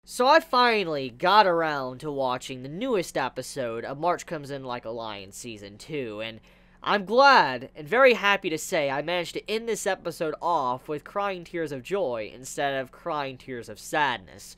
So I finally got around to watching the newest episode of March Comes In Like a Lion Season 2, and I'm glad and very happy to say I managed to end this episode off with crying tears of joy instead of crying tears of sadness.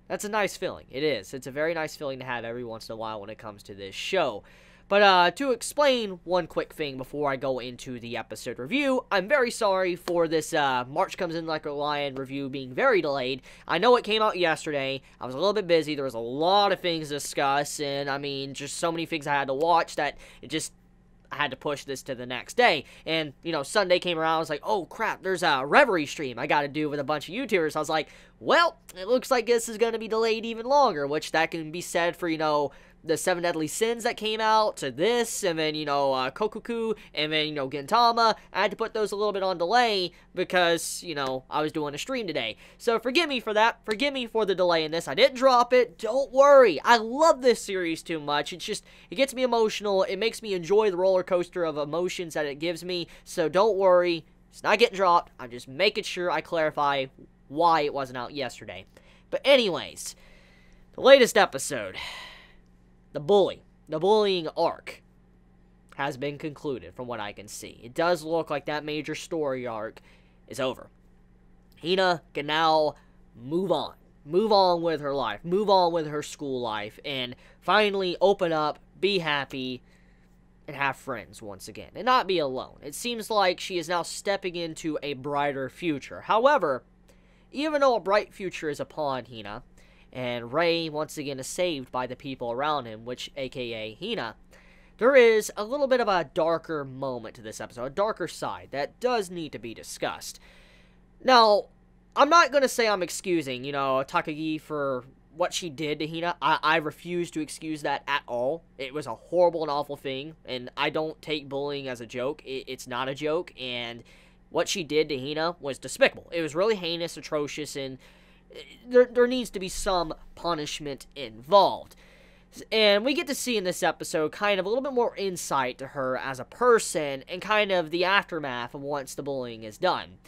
That's a nice feeling. It is. It's a very nice feeling to have every once in a while when it comes to this show. But to explain one quick thing before I go into the episode review, I'm very sorry for this March Comes In Like a Lion review being very delayed. I know it came out yesterday. I was a little bit busy. There was a lot of things to discuss, and I mean, just so many things I had to watch that I had to push this to the next day. And, you know, Sunday came around, I was like, oh crap, there's a Reverie stream I gotta do with a bunch of YouTubers. I was like, well, it looks like this is gonna be delayed even longer, which that can be said for, you know, the 7 Deadly Sins that came out to this, and then, you know, Kokuku, and then, you know, Gintama. I had to put those a little bit on delay because, you know, I was doing a stream today. So forgive me for that. Forgive me for the delay in this. I didn't drop it. Don't worry. I love this series too much. It's just, it gets me emotional. It makes me enjoy the roller coaster of emotions that it gives me. So don't worry. It's not getting dropped. I'm just making sure I clarify why it wasn't out yesterday. But anyways, the latest episode, the bullying arc has been concluded from what I can see. It does look like that major story arc is over. Hina can now move on. Move on with her life. Move on with her school life. And finally open up, be happy, and have friends once again. And not be alone. It seems like she is now stepping into a brighter future. However, even though a bright future is upon Hina, and Ray, once again, is saved by the people around him, which, aka Hina, there is a little bit of a darker moment to this episode, a darker side, that does need to be discussed. Now, I'm not going to say I'm excusing, you know, Takagi for what she did to Hina. I refuse to excuse that at all. It was a horrible and awful thing, and I don't take bullying as a joke. It's not a joke, and what she did to Hina was despicable. It was really heinous, atrocious, and there needs to be some punishment involved. And we get to see in this episode kind of a little bit more insight to her as a person and kind of the aftermath of once the bullying is done.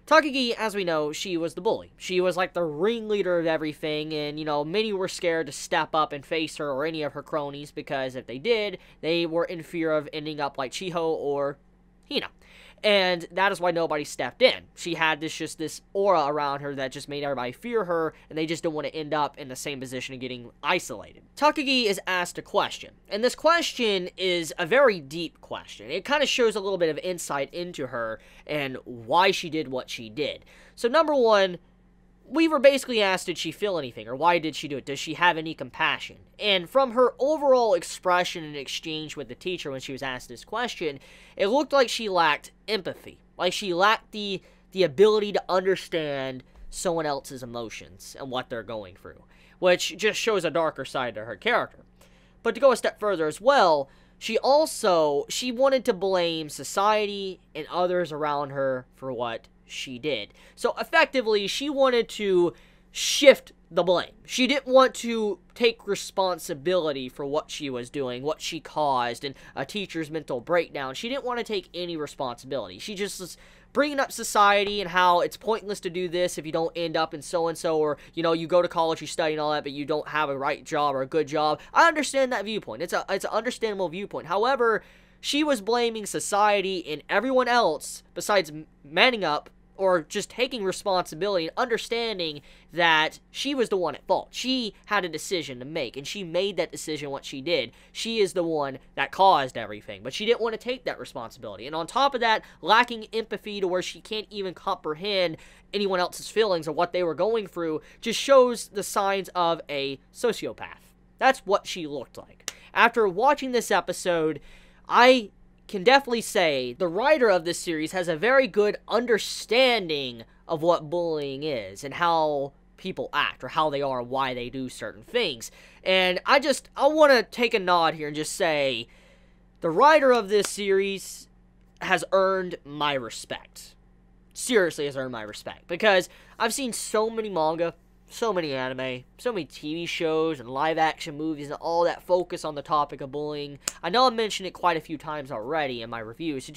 Takagi, as we know, she was the bully. She was like the ringleader of everything, and, you know, many were scared to step up and face her or any of her cronies because if they did, they were in fear of ending up like Chiho or Hina. And that is why nobody stepped in. She had this aura around her that just made everybody fear her, and they just don't want to end up in the same position of getting isolated. Takagi is asked a question, and this question is a very deep question. It kind of shows a little bit of insight into her and why she did what she did. So number one, we were basically asked, did she feel anything, or why did she do it? Does she have any compassion? And from her overall expression and exchange with the teacher when she was asked this question, it looked like she lacked empathy. Like she lacked the ability to understand someone else's emotions and what they're going through, which just shows a darker side to her character. But to go a step further as well, she wanted to blame society and others around her for what she did. So effectively, she wanted to shift the blame. She didn't want to take responsibility for what she was doing, what she caused, and a teacher's mental breakdown. She didn't want to take any responsibility. She just was bringing up society and how it's pointless to do this if you don't end up in so-and-so, or, you know, you go to college, you study and all that, but you don't have a right job or a good job. I understand that viewpoint. It's an understandable viewpoint. However, she was blaming society and everyone else besides manning up or just taking responsibility and understanding that she was the one at fault. She had a decision to make, and she made that decision what she did. She is the one that caused everything, but she didn't want to take that responsibility. And on top of that, lacking empathy to where she can't even comprehend anyone else's feelings or what they were going through just shows the signs of a sociopath. That's what she looked like. After watching this episode, I can definitely say the writer of this series has a very good understanding of what bullying is and how people act or how they are and why they do certain things. And I want to take a nod here and just say the writer of this series has earned my respect. Seriously has earned my respect, because I've seen so many manga, so many anime, so many TV shows and live action movies and all that focus on the topic of bullying. I know I mentioned it quite a few times already in my reviews.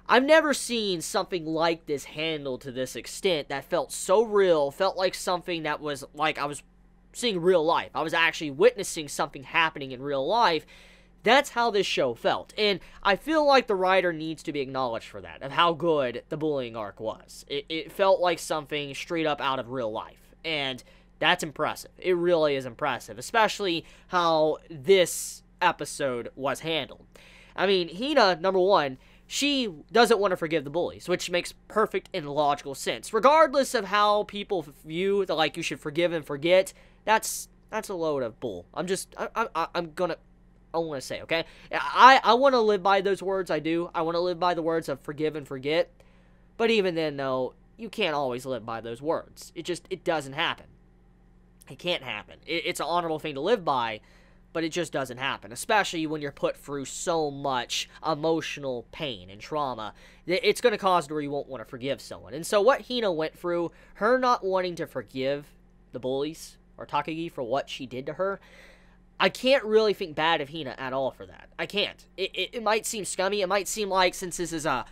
I've never seen something like this handled to this extent that felt so real, felt like something that was like I was seeing real life. I was actually witnessing something happening in real life. That's how this show felt. And I feel like the writer needs to be acknowledged for that, of how good the bullying arc was. It felt like something straight up out of real life. And that's impressive. It really is impressive, especially how this episode was handled. I mean, Hina, number one, she doesn't want to forgive the bullies, which makes perfect and logical sense. Regardless of how people view the, like, you should forgive and forget, that's a load of bull. I want to say, okay? I want to live by those words, I do. I want to live by the words of forgive and forget. But even then, though, you can't always live by those words. It doesn't happen. It can't happen. It's an honorable thing to live by, but it just doesn't happen. Especially when you're put through so much emotional pain and trauma. It's going to cause to where you won't want to forgive someone. And so what Hina went through, her not wanting to forgive the bullies, or Takagi, for what she did to her, I can't really think bad of Hina at all for that. I can't. It might seem scummy. It might seem like, since this is a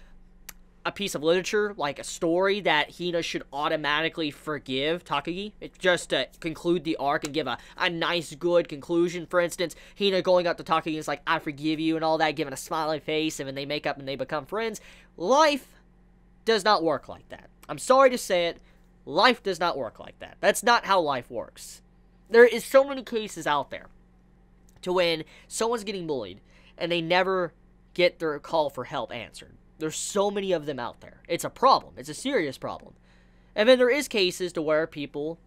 piece of literature, like a story, that Hina should automatically forgive Takagi. Just to conclude the arc and give a nice, good conclusion. For instance, Hina going up to Takagi and is like, I forgive you and all that, giving a smiley face, and then they make up and they become friends. Life does not work like that. I'm sorry to say it. Life does not work like that. That's not how life works. There is so many cases out there to when someone's getting bullied and they never get their call for help answered. There's so many of them out there. It's a problem. It's a serious problem. And then there is cases to where people,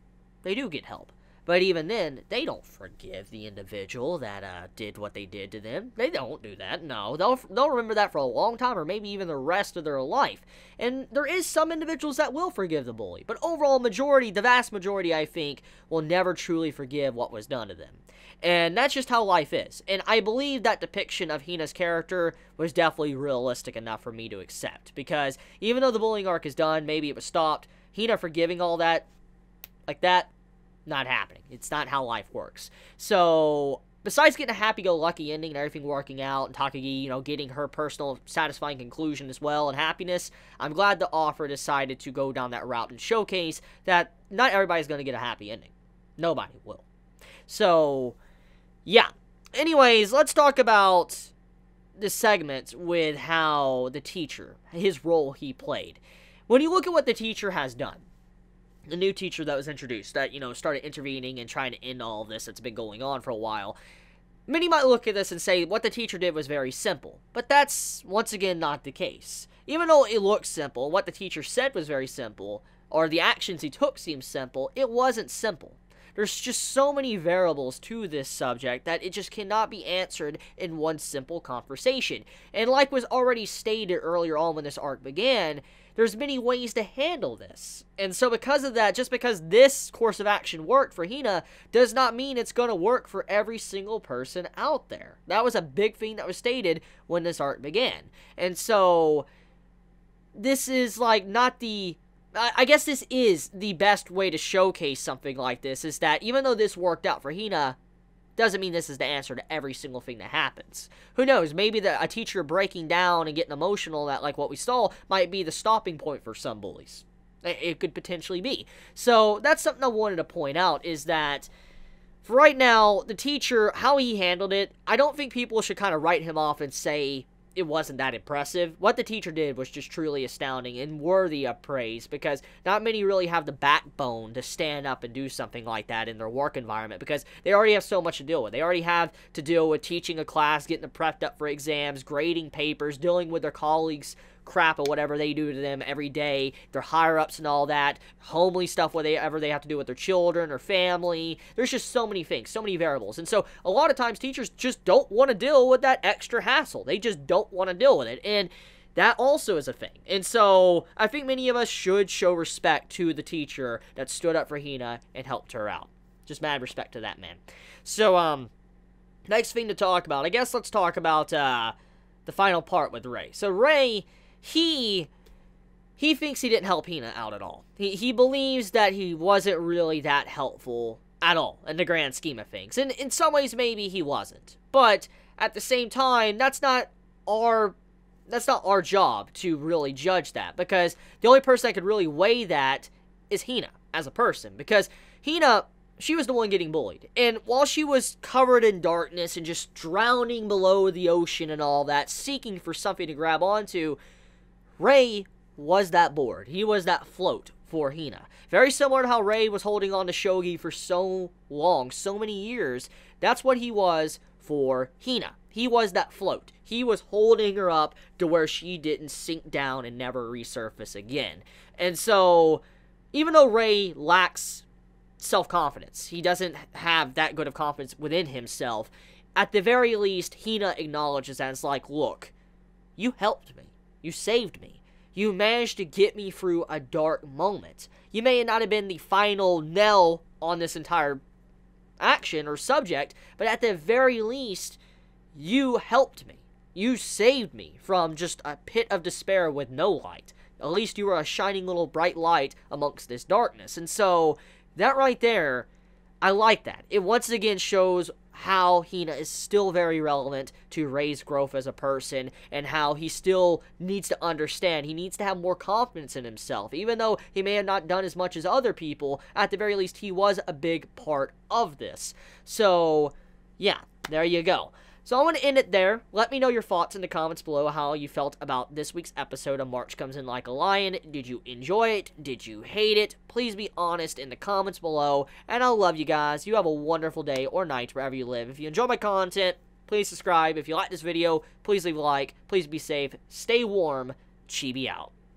they do get help. But even then, they don't forgive the individual that did what they did to them. They don't do that, no. They'll remember that for a long time, or maybe even the rest of their life. And there is some individuals that will forgive the bully. But overall majority, the vast majority, I think, will never truly forgive what was done to them. And that's just how life is. And I believe that depiction of Hina's character was definitely realistic enough for me to accept. Because even though the bullying arc is done, maybe it was stopped, Hina forgiving all that, like that, not happening. It's not how life works. So, besides getting a happy-go-lucky ending and everything working out, and Takagi, getting her personal satisfying conclusion as well, and happiness, I'm glad the author decided to go down that route and showcase that not everybody's going to get a happy ending. Nobody will. So, yeah. Anyways, let's talk about the segment with how the teacher, his role he played. When you look at what the teacher has done, the new teacher that was introduced, that, started intervening and trying to end all of this that's been going on for a while, many might look at this and say what the teacher did was very simple. But that's, once again, not the case. Even though it looks simple, what the teacher said was very simple, or the actions he took seemed simple, it wasn't simple. There's just so many variables to this subject that it just cannot be answered in one simple conversation. And like was already stated earlier on when this arc began, there's many ways to handle this. And so because of that, just because this course of action worked for Hina, does not mean it's going to work for every single person out there. That was a big thing that was stated when this arc began. And so, this is like not the... I guess this is the best way to showcase something like this, is that even though this worked out for Hina, doesn't mean this is the answer to every single thing that happens. Who knows, maybe a teacher breaking down and getting emotional, that like what we saw, might be the stopping point for some bullies. It could potentially be. So that's something I wanted to point out, is that for right now, the teacher, how he handled it, I don't think people should kind of write him off and say it wasn't that impressive. What the teacher did was just truly astounding and worthy of praise, because not many really have the backbone to stand up and do something like that in their work environment, because they already have so much to deal with. They already have to deal with teaching a class, getting them prepped up for exams, grading papers, dealing with their colleagues' crap or whatever they do to them every day, their higher-ups and all that, homely stuff, whatever they have to do with their children or family. There's just so many things, so many variables. And so a lot of times teachers just don't want to deal with that extra hassle. They just don't want to deal with it. And that also is a thing. And so I think many of us should show respect to the teacher that stood up for Hina and helped her out. Just mad respect to that man. So, next thing to talk about, I guess let's talk about the final part with Ray. So Ray, he thinks he didn't help Hina out at all. He believes that he wasn't really that helpful at all in the grand scheme of things. And in some ways, maybe he wasn't. But at the same time, that's not our that's not our job to really judge that, because the only person that could really weigh that is Hina as a person, because Hina, she was the one getting bullied, and while she was covered in darkness and just drowning below the ocean and all that, seeking for something to grab onto, Rei was that board. He was that float for Hina. Very similar to how Rei was holding on to Shogi for so long, so many years. That's what he was for Hina. He was that float. He was holding her up to where she didn't sink down and never resurface again. And so, even though Rei lacks self-confidence, he doesn't have that good of confidence within himself, at the very least, Hina acknowledges that. It's like, look, you helped me. You saved me. You managed to get me through a dark moment. You may not have been the final nail on this entire action or subject, but at the very least, you helped me. You saved me from just a pit of despair with no light. At least you were a shining little bright light amongst this darkness. And so, that right there, I like that. It once again shows how Hina is still very relevant to Rei's growth as a person, and how he still needs to understand. He needs to have more confidence in himself. Even though he may have not done as much as other people, at the very least, he was a big part of this. So, yeah, there you go. So I'm going to end it there. Let me know your thoughts in the comments below, how you felt about this week's episode of March Comes In Like a Lion. Did you enjoy it? Did you hate it? Please be honest in the comments below. And I love you guys. You have a wonderful day or night wherever you live. If you enjoy my content, please subscribe. If you like this video, please leave a like. Please be safe. Stay warm. Chibi out.